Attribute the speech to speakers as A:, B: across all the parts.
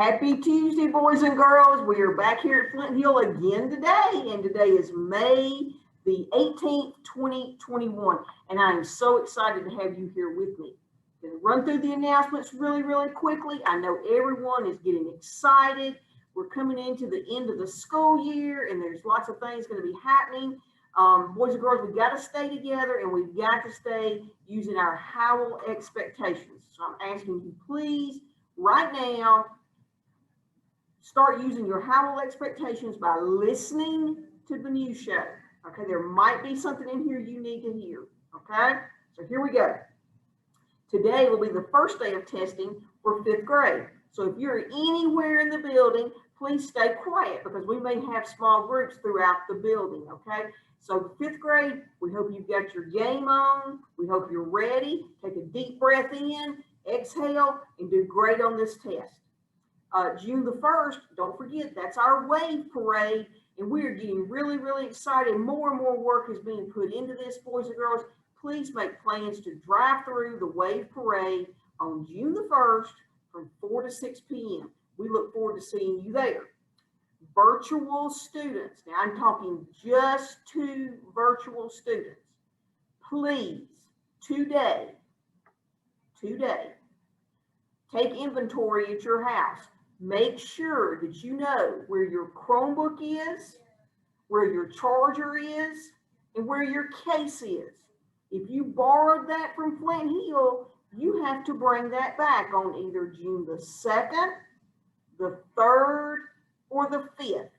A: Happy Tuesday, boys and girls. We are back here at Flint Hill again today, and today is May the 18th, 2021, and I am so excited to have you here with me. I'm going to run through the announcements really quickly. I know everyone is getting excited. We're coming into the end of the school year, and there's lots of things going to be happening. Boys and girls, we've got to stay together, and we've got to stay using our Howell expectations. So I'm asking you, please, right now, start using your Howell expectations by listening to the news show. Okay, there might be something in here you need to hear. Okay, so here we go. Today will be the first day of testing for 5th grade. So if you're anywhere in the building, please stay quiet because we may have small groups throughout the building. Okay, so 5th grade, we hope you've got your game on. We hope you're ready. Take a deep breath in, exhale, and do great on this test. June the 1st, don't forget, that's our wave parade, and we are getting really excited. More and more work is being put into this, boys and girls. Please make plans to drive through the wave parade on June the 1st from 4 to 6 p.m. We look forward to seeing you there. Virtual students, now I'm talking just to virtual students. Please, today, take inventory at your house. Make sure that you know where your Chromebook is, where your charger is, and where your case is. If you borrowed that from Flint Hill, you have to bring that back on either June the 2nd, the 3rd, or the 5th,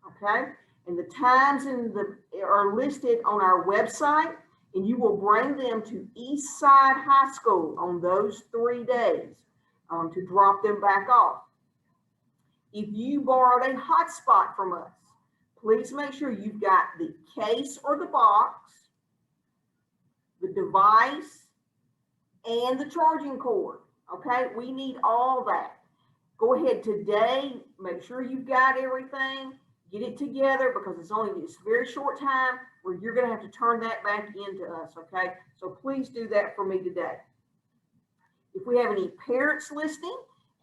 A: okay? And the times are listed on our website, and you will bring them to Eastside High School on those 3 days to drop them back off. If you borrowed a hotspot from us, please make sure you've got the case or the box, the device, and the charging cord, okay? We need all that. Go ahead today, make sure you've got everything, get it together because it's only this very short time where you're gonna have to turn that back into us, okay? So please do that for me today. If we have any parents listening,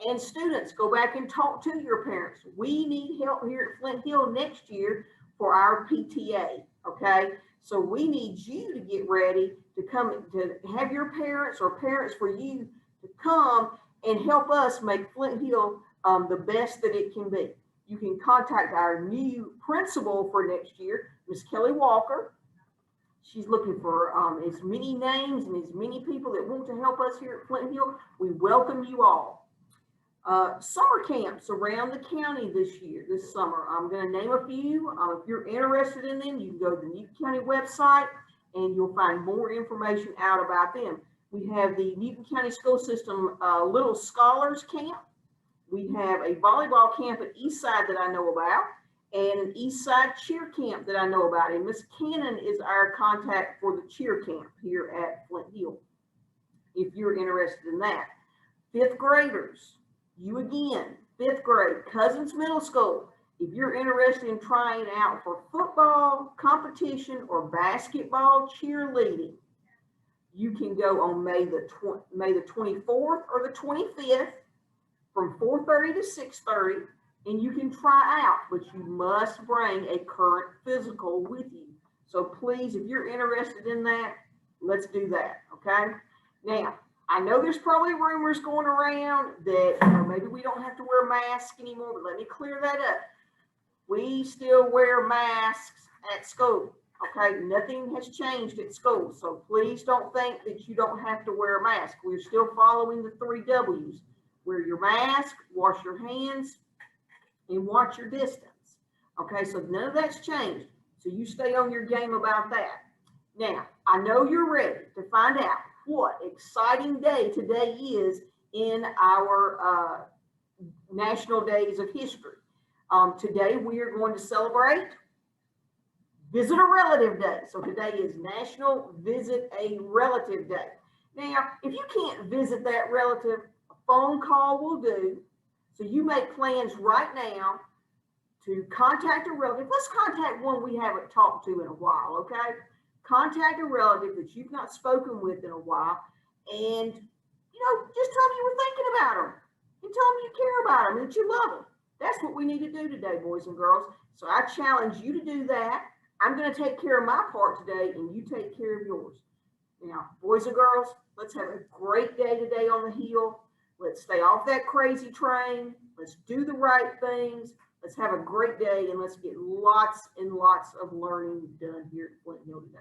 A: and students, go back and talk to your parents. We need help here at Flint Hill next year for our PTA, okay? So we need you to get ready to come, to have your parents or parents for you to come and help us make Flint Hill the best that it can be. You can contact our new principal for next year, Miss Kelly Walker. She's looking for as many names and as many people that want to help us here at Flint Hill. We welcome you all. Summer camps around the county this summer. I'm going to name a few. If you're interested in them, you can go to the Newton County website and you'll find more information out about them. We have the Newton County School System Little Scholars Camp. We have a volleyball camp at Eastside that I know about, and an Eastside cheer camp that I know about. And Miss Cannon is our contact for the cheer camp here at Flint Hill, if you're interested in that. 5th graders. You again, 5th grade, Cousins Middle School. If you're interested in trying out for football competition or basketball cheerleading, you can go on May the 24th or the 25th from 4:30 to 6:30, and you can try out, but you must bring a current physical with you. So please, if you're interested in that, let's do that, okay? Now, I know there's probably rumors going around that maybe we don't have to wear masks anymore, but let me clear that up. We still wear masks at school, okay? Nothing has changed at school, so please don't think that you don't have to wear a mask. We're still following the 3 W's. Wear your mask, wash your hands, and watch your distance, okay? So none of that's changed, so you stay on your game about that. Now, I know you're ready to find out what exciting day today is in our National Days of History. Today we are going to celebrate Visit a Relative Day. So today is National Visit a Relative Day. Now, if you can't visit that relative, a phone call will do. So you make plans right now to contact a relative. Let's contact one we haven't talked to in a while, okay? Contact a relative that you've not spoken with in a while, and just tell them you were thinking about them, and tell them you care about them, that you love them. That's what we need to do today, boys and girls. So I challenge you to do that. I'm going to take care of my part today, and you take care of yours. Now, boys and girls, let's have a great day today on the hill. Let's stay off that crazy train. Let's do the right things. Let's have a great day, and let's get lots and lots of learning done here at Flint Hill today.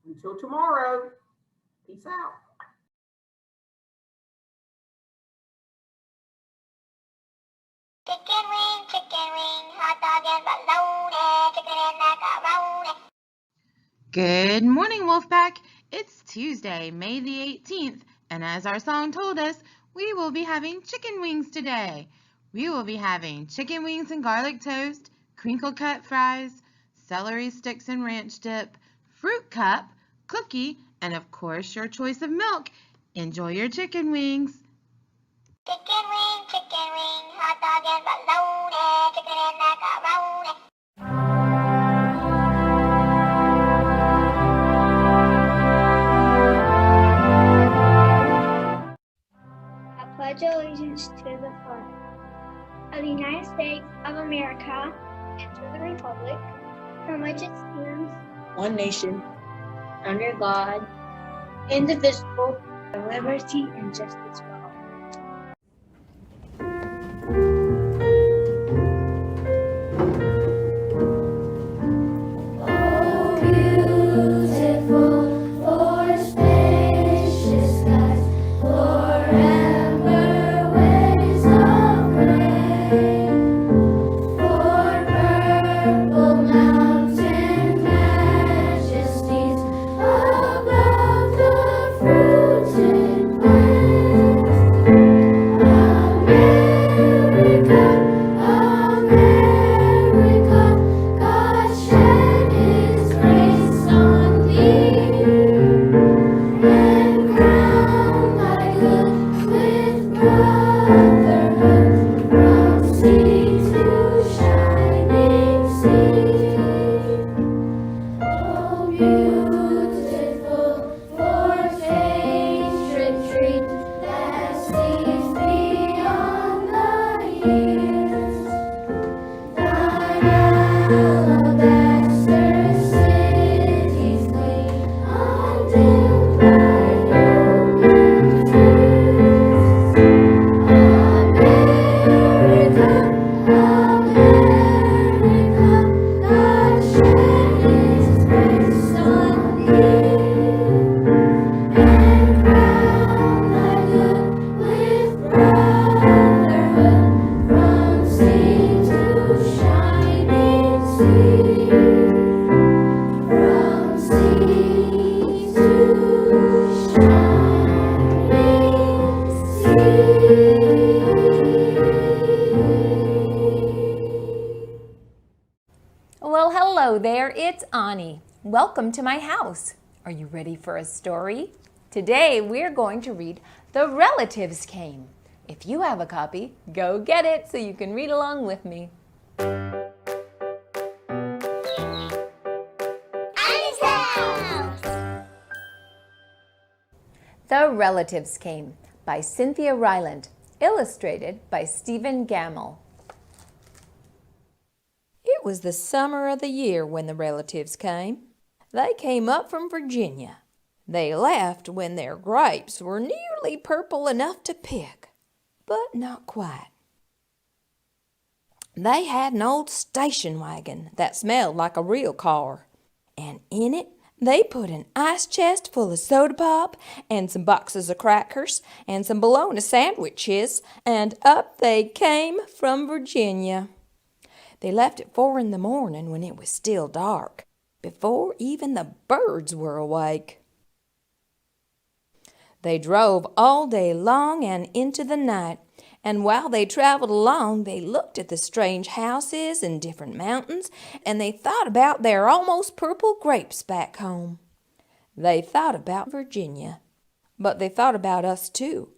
A: Until tomorrow, peace out.
B: Chicken wing, hot dog and bologna, chicken and macaroni.
C: Good morning, Wolfpack. It's Tuesday, May the 18th, and as our song told us, we will be having chicken wings today. We will be having chicken wings and garlic toast, crinkle cut fries, celery sticks and ranch dip, fruit cup, cookie, and of course your choice of milk. Enjoy your chicken wings.
B: Chicken wing, hot dog and bologna, chicken and macaroni.
D: I pledge allegiance to the flag of the United States of America and to the republic from which it stands,
E: one nation, under God, indivisible, with liberty and justice for all.
F: Well, hello there, it's Ani. Welcome to my house. Are you ready for a story? Today we're going to read The Relatives Came. If you have a copy, go get it so you can read along with me.
B: Ani's house!
F: The Relatives Came by Cynthia Ryland, illustrated by Stephen Gammell. It was the summer of the year when the relatives came. They came up from Virginia. They left when their grapes were nearly purple enough to pick, but not quite. They had an old station wagon that smelled like a real car, and in it they put an ice chest full of soda pop and some boxes of crackers and some bologna sandwiches, and up they came from Virginia. They left at 4 in the morning when it was still dark, before even the birds were awake. They drove all day long and into the night, and while they traveled along, they looked at the strange houses and different mountains, and they thought about their almost purple grapes back home. They thought about Virginia, but they thought about us too,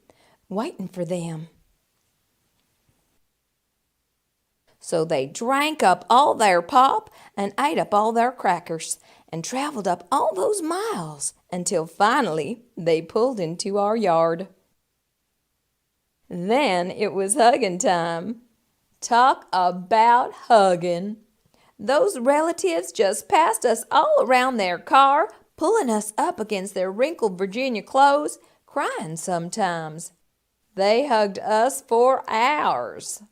F: waiting for them. So they drank up all their pop and ate up all their crackers and traveled up all those miles until finally they pulled into our yard. Then it was hugging time. Talk about hugging. Those relatives just passed us all around their car, pulling us up against their wrinkled Virginia clothes, crying sometimes. They hugged us for hours.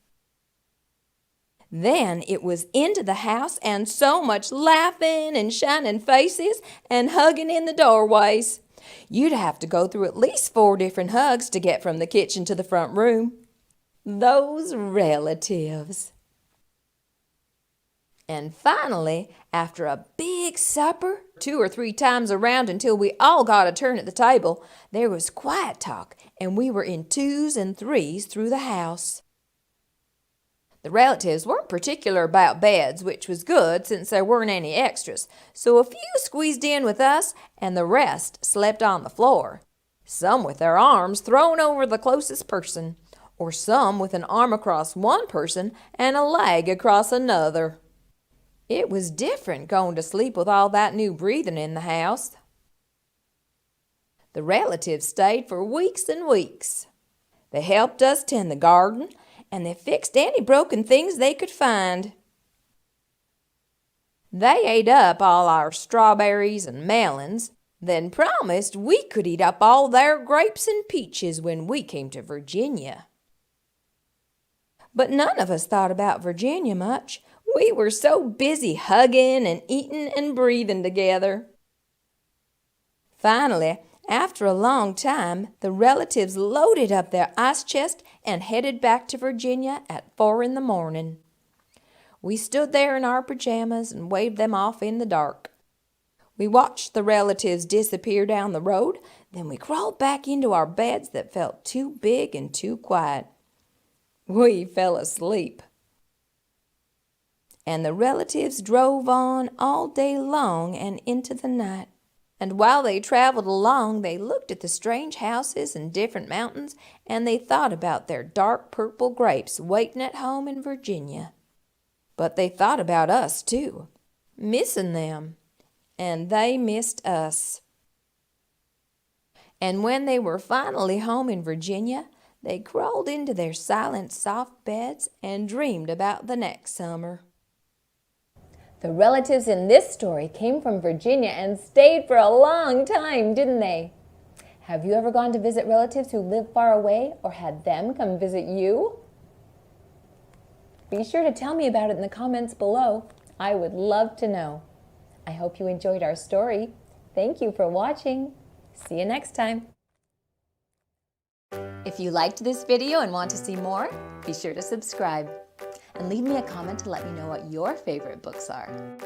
F: Then it was into the house and so much laughing and shining faces and hugging in the doorways. You'd have to go through at least 4 different hugs to get from the kitchen to the front room. Those relatives. And finally, after a big supper, 2 or 3 times around until we all got a turn at the table, there was quiet talk, and we were in 2s and 3s through the house. The relatives weren't particular about beds, which was good since there weren't any extras, so a few squeezed in with us and the rest slept on the floor, some with their arms thrown over the closest person, or some with an arm across one person and a leg across another. It was different going to sleep with all that new breathing in the house. The relatives stayed for weeks and weeks. They helped us tend the garden, and they fixed any broken things they could find. They ate up all our strawberries and melons, then promised we could eat up all their grapes and peaches when we came to Virginia. But none of us thought about Virginia much. We were so busy hugging and eating and breathing together. Finally, after a long time, the relatives loaded up their ice chest and headed back to Virginia at 4 in the morning. We stood there in our pajamas and waved them off in the dark. We watched the relatives disappear down the road, then we crawled back into our beds that felt too big and too quiet. We fell asleep. And the relatives drove on all day long and into the night. And while they traveled along, they looked at the strange houses and different mountains, and they thought about their dark purple grapes waiting at home in Virginia. But they thought about us, too, missing them, and they missed us. And when they were finally home in Virginia, they crawled into their silent, soft beds and dreamed about the next summer.
G: The relatives in this story came from Virginia and stayed for a long time, didn't they? Have you ever gone to visit relatives who live far away or had them come visit you? Be sure to tell me about it in the comments below. I would love to know. I hope you enjoyed our story. Thank you for watching. See you next time. If you liked this video and want to see more, be sure to subscribe. And leave me a comment to let me know what your favorite books are.